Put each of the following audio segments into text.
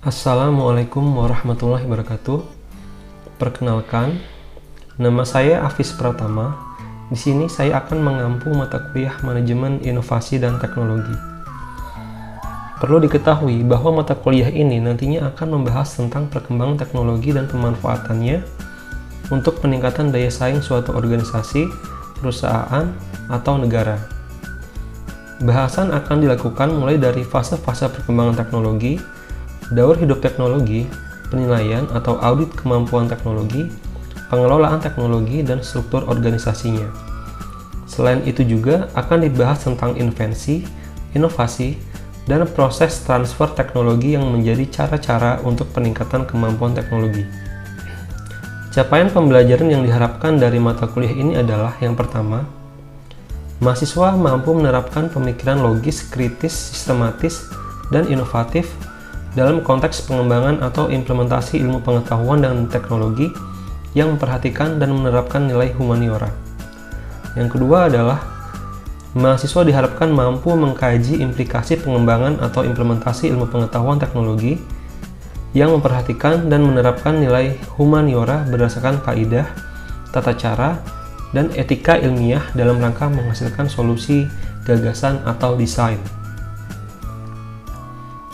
Assalamualaikum warahmatullahi wabarakatuh. Perkenalkan, nama saya Afis Pratama. Di sini saya akan mengampu mata kuliah Manajemen Inovasi dan Teknologi. Perlu diketahui bahwa mata kuliah ini nantinya akan membahas tentang perkembangan teknologi dan pemanfaatannya untuk peningkatan daya saing suatu organisasi, perusahaan, atau negara. Bahasan akan dilakukan mulai dari fase-fase perkembangan teknologi, daur hidup teknologi, penilaian atau audit kemampuan teknologi, pengelolaan teknologi, dan struktur organisasinya. Selain itu juga akan dibahas tentang invensi, inovasi, dan proses transfer teknologi yang menjadi cara-cara untuk peningkatan kemampuan teknologi. Capaian pembelajaran yang diharapkan dari mata kuliah ini adalah yang pertama, mahasiswa mampu menerapkan pemikiran logis, kritis, sistematis, dan inovatif dalam konteks pengembangan atau implementasi ilmu pengetahuan dan teknologi yang memperhatikan dan menerapkan nilai humaniora. Yang kedua adalah mahasiswa diharapkan mampu mengkaji implikasi pengembangan atau implementasi ilmu pengetahuan teknologi yang memperhatikan dan menerapkan nilai humaniora berdasarkan kaidah, tata cara, dan etika ilmiah dalam rangka menghasilkan solusi, gagasan, atau desain.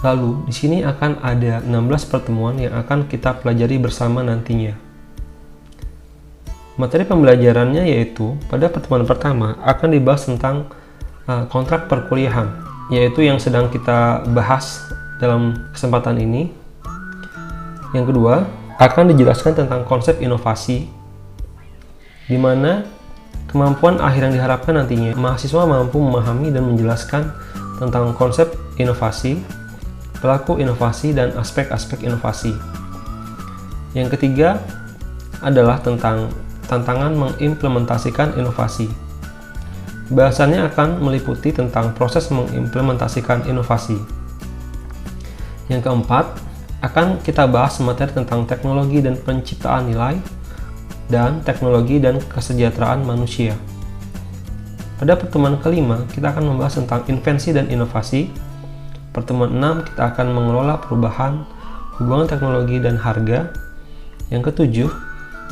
Lalu, di sini akan ada 16 pertemuan yang akan kita pelajari bersama nantinya. Materi pembelajarannya yaitu, pada pertemuan pertama akan dibahas tentang kontrak perkuliahan, yaitu yang sedang kita bahas dalam kesempatan ini. Yang kedua, akan dijelaskan tentang konsep inovasi, di mana kemampuan akhir yang diharapkan nantinya mahasiswa mampu memahami dan menjelaskan tentang konsep inovasi, pelaku inovasi, dan aspek-aspek inovasi. Yang ketiga adalah tentang tantangan mengimplementasikan inovasi. Bahasannya akan meliputi tentang proses mengimplementasikan inovasi. Yang keempat, akan kita bahas materi tentang teknologi dan penciptaan nilai, dan teknologi dan kesejahteraan manusia. Pada pertemuan kelima, kita akan membahas tentang invensi dan inovasi. Pertemuan 6 kita akan mengelola perubahan, hubungan teknologi dan harga. Yang ketujuh,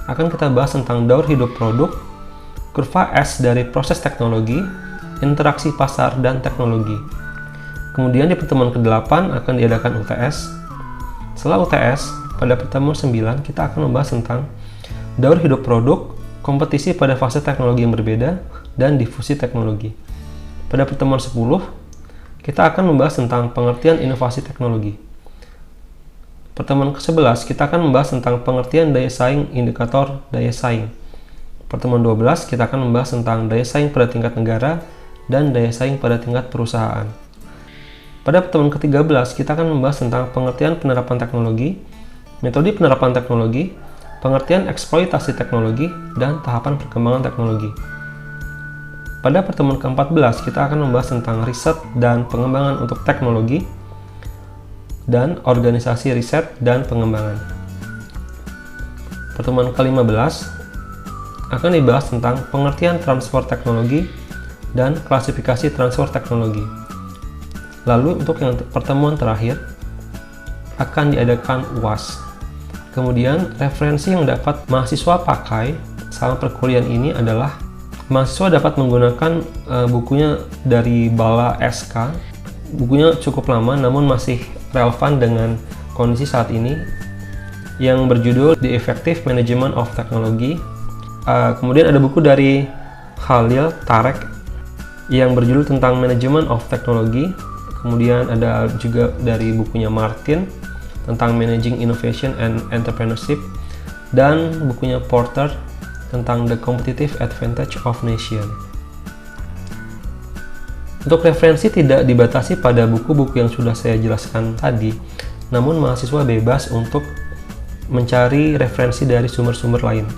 akan kita bahas tentang daur hidup produk, kurva S dari proses teknologi, interaksi pasar, dan teknologi. Kemudian di pertemuan ke-8 akan diadakan UTS. Setelah UTS, pada pertemuan 9 kita akan membahas tentang daur hidup produk, kompetisi pada fase teknologi yang berbeda, dan difusi teknologi. Pada pertemuan 10, kita akan membahas tentang pengertian inovasi teknologi. Pertemuan ke-11, kita akan membahas tentang pengertian daya saing indikator daya saing. Pertemuan 12, kita akan membahas tentang daya saing pada tingkat negara dan daya saing pada tingkat perusahaan. Pada pertemuan ke-13, kita akan membahas tentang pengertian penerapan teknologi, metode penerapan teknologi, pengertian eksploitasi teknologi, dan tahapan perkembangan teknologi. Pada pertemuan ke-14, kita akan membahas tentang riset dan pengembangan untuk teknologi dan organisasi riset dan pengembangan. Pertemuan ke-15 akan dibahas tentang pengertian transfer teknologi dan klasifikasi transfer teknologi. Lalu untuk yang pertemuan terakhir akan diadakan UAS. Kemudian referensi yang dapat mahasiswa pakai selama perkuliahan ini adalah mahasiswa dapat menggunakan bukunya dari Bala SK. Bukunya cukup lama namun masih relevan dengan kondisi saat ini, yang berjudul The Effective Management of Technology. Kemudian ada buku dari Khalil Tarek yang berjudul tentang Management of Technology. Kemudian ada juga dari bukunya Martin tentang Managing Innovation and Entrepreneurship, dan bukunya Porter tentang The Competitive Advantage of Nation. Untuk referensi tidak dibatasi pada buku-buku yang sudah saya jelaskan tadi, namun mahasiswa bebas untuk mencari referensi dari sumber-sumber lain.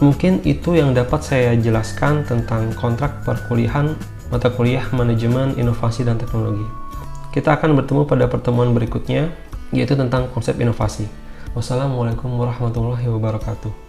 Mungkin itu yang dapat saya jelaskan tentang kontrak perkuliahan mata kuliah Manajemen Inovasi dan Teknologi. Kita akan bertemu pada pertemuan berikutnya, yaitu tentang konsep inovasi. Wassalamualaikum warahmatullahi wabarakatuh.